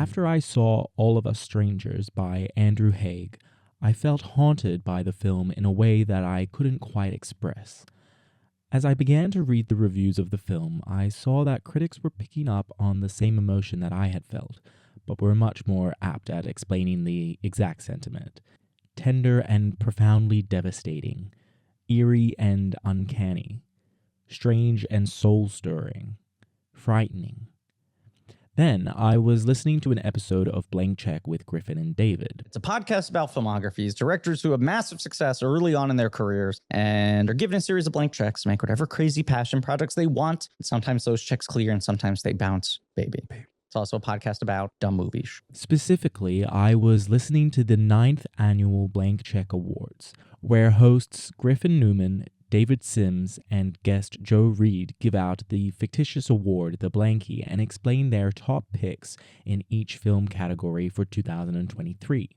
After I saw All of Us Strangers by Andrew Haigh, I felt haunted by the film in a way that I couldn't quite express. As I began to read the reviews of the film, I saw that critics were picking up on the same emotion that I had felt, but were much more apt at explaining the exact sentiment. Tender and profoundly devastating, eerie and uncanny, strange and soul-stirring, frightening. Then I was listening to an episode of Blank Check with Griffin and David. It's a podcast about filmographies, directors who have massive success early on in their careers and are given a series of blank checks to make whatever crazy passion projects they want. Sometimes those checks clear and sometimes they bounce, baby. It's also a podcast about dumb movies. Specifically, I was listening to the 9th Annual Blank Check Awards, where hosts Griffin Newman, David Sims, and guest Joe Reed give out the fictitious award, the Blankie, and explain their top picks in each film category for 2023.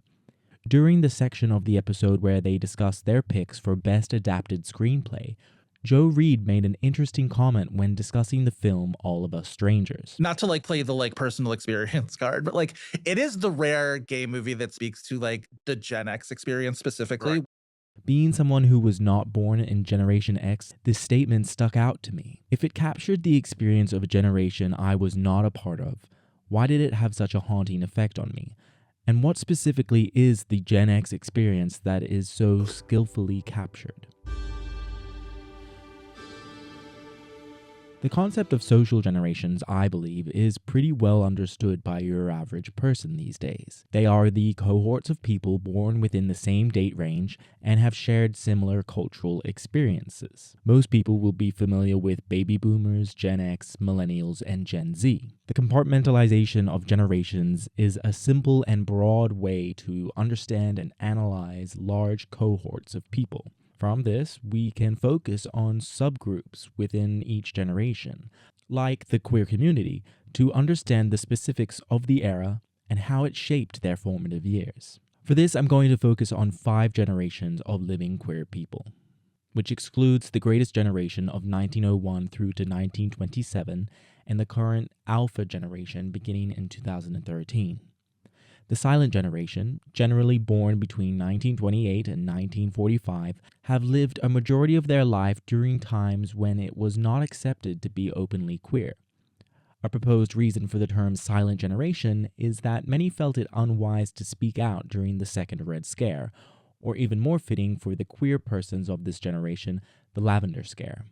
During the section of the episode where they discuss their picks for Best Adapted Screenplay, Joe Reed made an interesting comment when discussing the film All of Us Strangers. Not to play the personal experience card, but it is the rare gay movie that speaks to the Gen X experience specifically. Right. Being someone who was not born in Generation X, this statement stuck out to me. If it captured the experience of a generation I was not a part of, why did it have such a haunting effect on me? And what specifically is the Gen X experience that is so skillfully captured? The concept of social generations, I believe, is pretty well understood by your average person these days. They are the cohorts of people born within the same date range and have shared similar cultural experiences. Most people will be familiar with baby boomers, Gen X, millennials, and Gen Z. The compartmentalization of generations is a simple and broad way to understand and analyze large cohorts of people. From this, we can focus on subgroups within each generation, like the queer community, to understand the specifics of the era and how it shaped their formative years. For this, I'm going to focus on 5 generations of living queer people, which excludes the greatest generation of 1901 through to 1927 and the current Alpha generation beginning in 2013. The silent generation, generally born between 1928 and 1945, have lived a majority of their life during times when it was not accepted to be openly queer. A proposed reason for the term silent generation is that many felt it unwise to speak out during the Second Red Scare, or even more fitting for the queer persons of this generation, the Lavender Scare.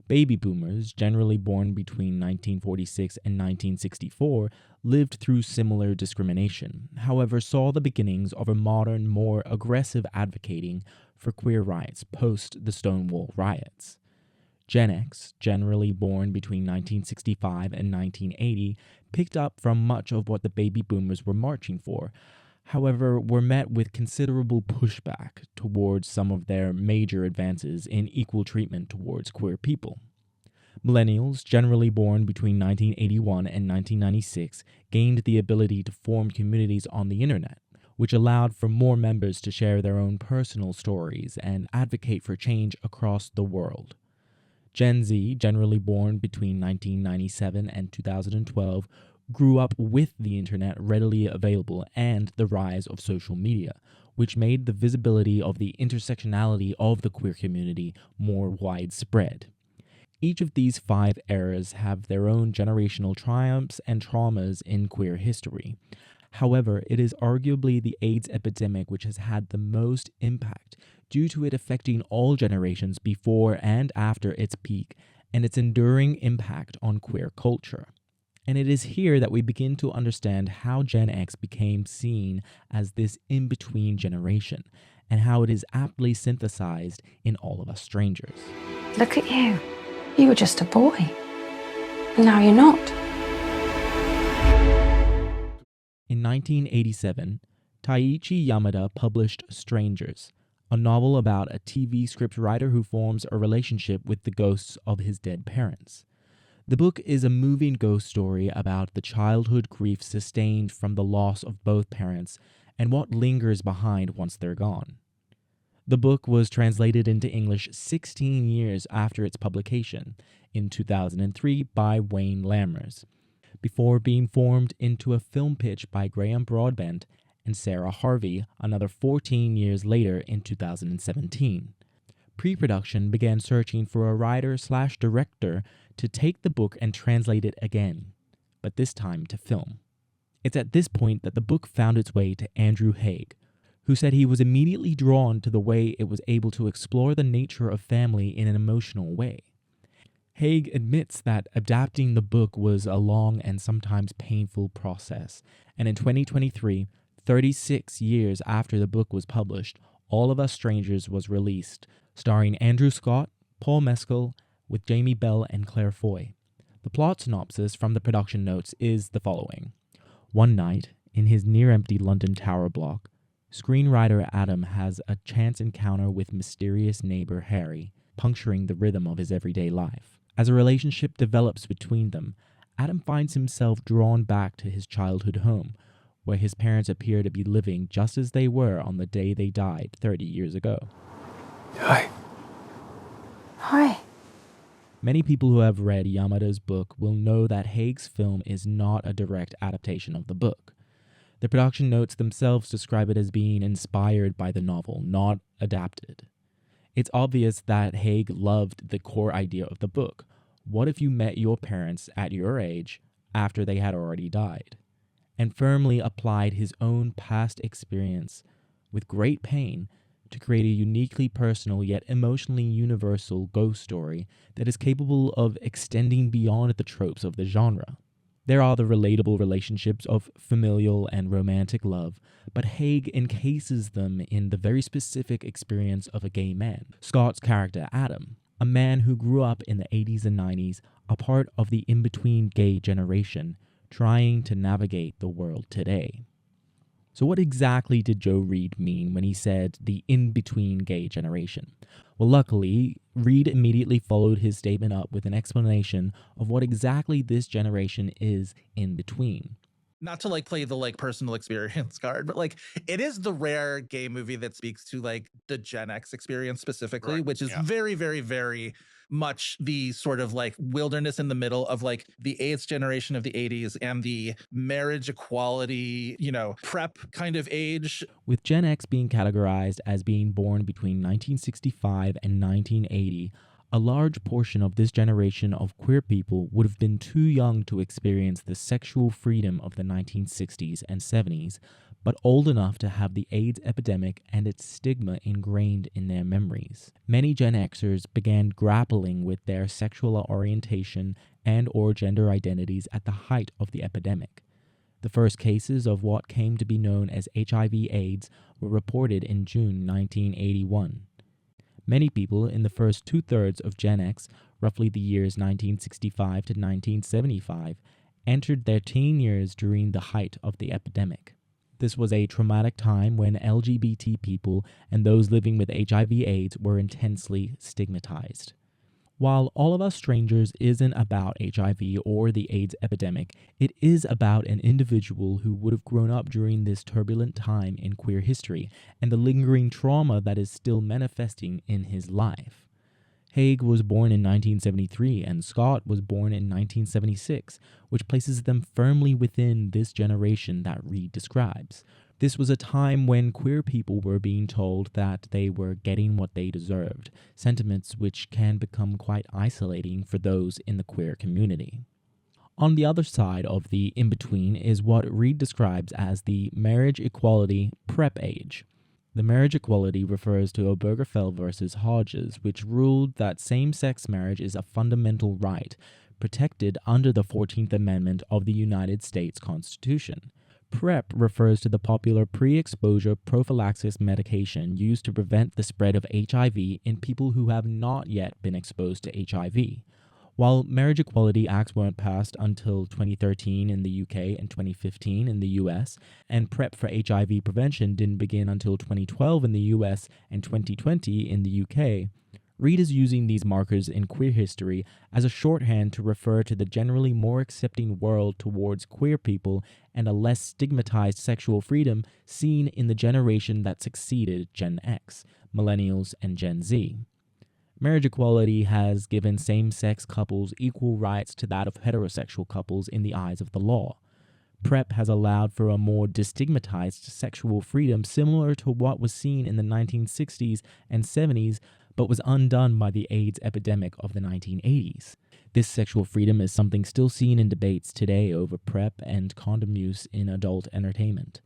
Baby boomers, generally born between 1946 and 1964, lived through similar discrimination, however saw the beginnings of a modern, more aggressive advocating for queer rights post the Stonewall riots. Gen X, generally born between 1965 and 1980, picked up from much of what the baby boomers were marching for, however were met with considerable pushback towards some of their major advances in equal treatment towards queer people. Millennials, generally born between 1981 and 1996, gained the ability to form communities on the internet, which allowed for more members to share their own personal stories and advocate for change across the world. Gen Z, generally born between 1997 and 2012, grew up with the internet readily available and the rise of social media, which made the visibility of the intersectionality of the queer community more widespread. Each of these 5 eras have their own generational triumphs and traumas in queer history. However, it is arguably the AIDS epidemic which has had the most impact due to it affecting all generations before and after its peak and its enduring impact on queer culture. And it is here that we begin to understand how Gen X became seen as this in-between generation and how it is aptly synthesized in All of Us Strangers. Look at you. You were just a boy. And now you're not. In 1987, Taiichi Yamada published Strangers, a novel about a TV scriptwriter who forms a relationship with the ghosts of his dead parents. The book is a moving ghost story about the childhood grief sustained from the loss of both parents and what lingers behind once they're gone. The book was translated into English 16 years after its publication, in 2003 by Wayne Lammers. before being formed into a film pitch by Graham Broadbent and Sarah Harvey another 14 years later in 2017. Pre-production began searching for a writer/director to take the book and translate it again, but this time to film. It's at this point that the book found its way to Andrew Haigh, who said he was immediately drawn to the way it was able to explore the nature of family in an emotional way. Haigh admits that adapting the book was a long and sometimes painful process, and in 2023, 36 years after the book was published, All of Us Strangers was released, starring Andrew Scott, Paul Mescal, with Jamie Bell and Claire Foy. The plot synopsis from the production notes is the following. One night, in his near-empty London tower block, screenwriter Adam has a chance encounter with mysterious neighbor Harry, puncturing the rhythm of his everyday life. As a relationship develops between them, Adam finds himself drawn back to his childhood home, where his parents appear to be living just as they were on the day they died 30 years ago. Hi. Hi. Many people who have read Yamada's book will know that Haigh's film is not a direct adaptation of the book. The production notes themselves describe it as being inspired by the novel, not adapted. It's obvious that Haigh loved the core idea of the book. What if you met your parents at your age after they had already died? And firmly applied his own past experience with great pain to create a uniquely personal yet emotionally universal ghost story that is capable of extending beyond the tropes of the genre. There are the relatable relationships of familial and romantic love, but Haigh encases them in the very specific experience of a gay man, Scott's character Adam, a man who grew up in the 80s and 90s, a part of the in-between gay generation, trying to navigate the world today. So what exactly did Joe Reed mean when he said the in-between gay generation? Well, luckily, Reed immediately followed his statement up with an explanation of what exactly this generation is in between. Not to play the personal experience card, but it is the rare gay movie that speaks to the Gen X experience specifically, Right. which is very, very, very much the sort of wilderness in the middle of the AIDS generation of the 80s and the marriage equality, prep kind of age. With Gen X being categorized as being born between 1965 and 1980, a large portion of this generation of queer people would have been too young to experience the sexual freedom of the 1960s and 70s, but old enough to have the AIDS epidemic and its stigma ingrained in their memories. Many Gen Xers began grappling with their sexual orientation and/or gender identities at the height of the epidemic. The first cases of what came to be known as HIV/AIDS were reported in June 1981. Many people in the first two-thirds of Gen X, roughly the years 1965 to 1975, entered their teen years during the height of the epidemic. This was a traumatic time when LGBT people and those living with HIV/AIDS were intensely stigmatized. While All of Us Strangers isn't about HIV or the AIDS epidemic, it is about an individual who would have grown up during this turbulent time in queer history and the lingering trauma that is still manifesting in his life. Haigh was born in 1973 and Scott was born in 1976, which places them firmly within this generation that Reed describes. This was a time when queer people were being told that they were getting what they deserved, sentiments which can become quite isolating for those in the queer community. On the other side of the in-between is what Reed describes as the marriage equality prep age. The marriage equality refers to Obergefell versus Hodges, which ruled that same-sex marriage is a fundamental right, protected under the 14th Amendment of the United States Constitution. PrEP refers to the popular pre-exposure prophylaxis medication used to prevent the spread of HIV in people who have not yet been exposed to HIV. While marriage equality acts weren't passed until 2013 in the UK and 2015 in the US, and PrEP for HIV prevention didn't begin until 2012 in the US and 2020 in the UK, Reed is using these markers in queer history as a shorthand to refer to the generally more accepting world towards queer people and a less stigmatized sexual freedom seen in the generation that succeeded Gen X, Millennials, and Gen Z. Marriage equality has given same-sex couples equal rights to that of heterosexual couples in the eyes of the law. PrEP has allowed for a more destigmatized sexual freedom similar to what was seen in the 1960s and 70s, but was undone by the AIDS epidemic of the 1980s. This sexual freedom is something still seen in debates today over PrEP and condom use in adult entertainment.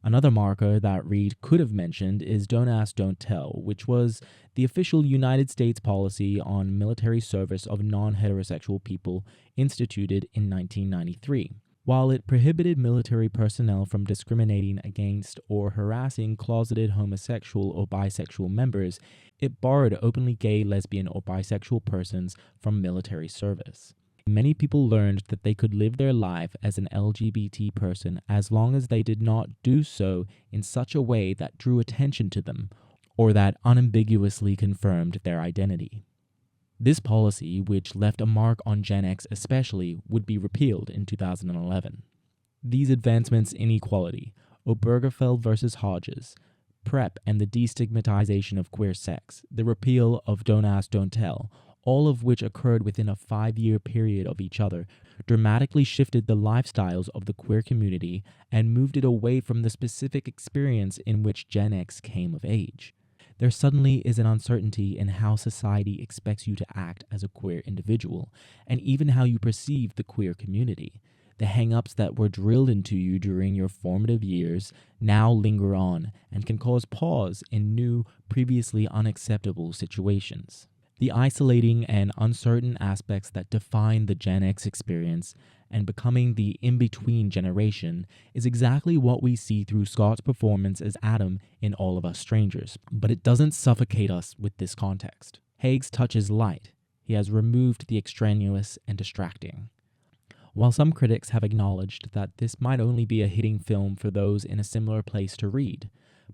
Another marker that Reed could have mentioned is Don't Ask, Don't Tell, which was the official United States policy on military service of non-heterosexual people instituted in 1993. While it prohibited military personnel from discriminating against or harassing closeted homosexual or bisexual members, it barred openly gay, lesbian, or bisexual persons from military service. Many people learned that they could live their life as an LGBT person as long as they did not do so in such a way that drew attention to them or that unambiguously confirmed their identity. This policy, which left a mark on Gen X especially, would be repealed in 2011. These advancements in equality, Obergefell versus Hodges, PrEP and the destigmatization of queer sex, the repeal of Don't Ask, Don't Tell, all of which occurred within a 5-year period of each other, dramatically shifted the lifestyles of the queer community and moved it away from the specific experience in which Gen X came of age. There suddenly is an uncertainty in how society expects you to act as a queer individual, and even how you perceive the queer community. The hang-ups that were drilled into you during your formative years now linger on and can cause pause in new, previously unacceptable situations. The isolating and uncertain aspects that define the Gen X experience and becoming the in-between generation is exactly what we see through Scott's performance as Adam in All of Us Strangers, but it doesn't suffocate us with this context. Haig's touch is light. He has removed the extraneous and distracting. While some critics have acknowledged that this might only be a hitting film for those in a similar place to Reed,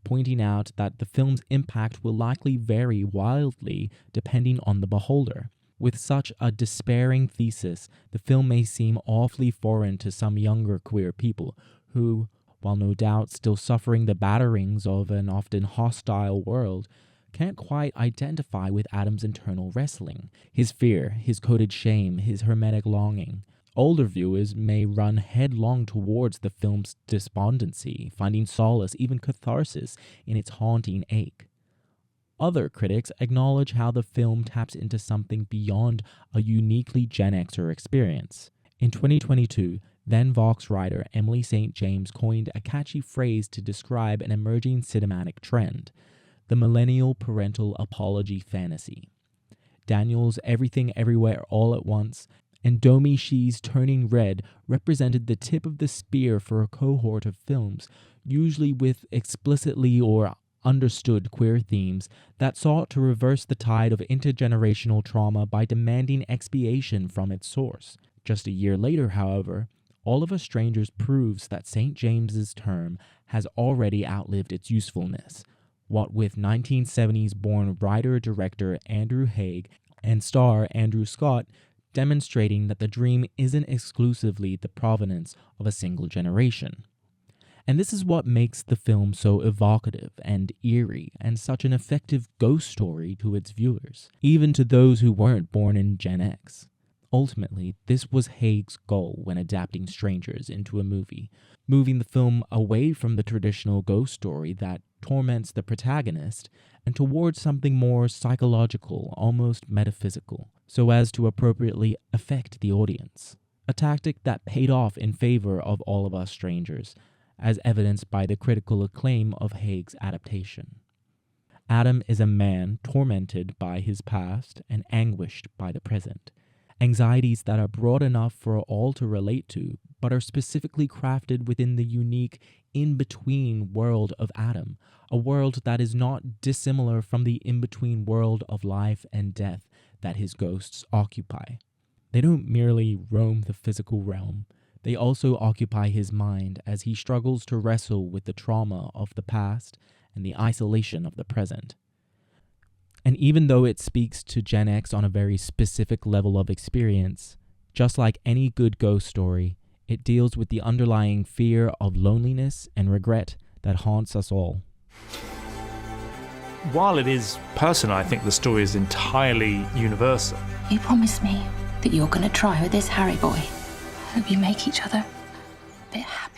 pointing out that the film's impact will likely vary wildly depending on the beholder. With such a despairing thesis, the film may seem awfully foreign to some younger queer people who, while no doubt still suffering the batterings of an often hostile world, can't quite identify with Adam's internal wrestling, his fear, his coded shame, his hermetic longing. Older viewers may run headlong towards the film's despondency, finding solace, even catharsis, in its haunting ache. Other critics acknowledge how the film taps into something beyond a uniquely Gen Xer experience. In 2022, then Vox writer Emily St. James coined a catchy phrase to describe an emerging cinematic trend: the millennial parental apology fantasy. Daniel's Everything Everywhere All at Once and Domi Shi's Turning Red represented the tip of the spear for a cohort of films, usually with explicitly or understood queer themes, that sought to reverse the tide of intergenerational trauma by demanding expiation from its source. Just a year later, however, All of Us Strangers proves that St. James's term has already outlived its usefulness, what with 1970s-born writer-director Andrew Haigh and star Andrew Scott demonstrating that the dream isn't exclusively the provenance of a single generation. And this is what makes the film so evocative and eerie and such an effective ghost story to its viewers, even to those who weren't born in Gen X. Ultimately, this was Haigh's goal when adapting Strangers into a movie, moving the film away from the traditional ghost story that torments the protagonist and towards something more psychological, almost metaphysical, so as to appropriately affect the audience. A tactic that paid off in favor of All of Us Strangers, as evidenced by the critical acclaim of Haigh's adaptation. Adam is a man tormented by his past and anguished by the present. Anxieties that are broad enough for all to relate to, but are specifically crafted within the unique in-between world of Adam, a world that is not dissimilar from the in-between world of life and death that his ghosts occupy. They don't merely roam the physical realm, they also occupy his mind as he struggles to wrestle with the trauma of the past and the isolation of the present. And even though it speaks to Gen X on a very specific level of experience, just like any good ghost story, it deals with the underlying fear of loneliness and regret that haunts us all. while it is personal, I think the story is entirely universal. You promised me that you're going to try with this Harry boy. Hope you make each other a bit happy.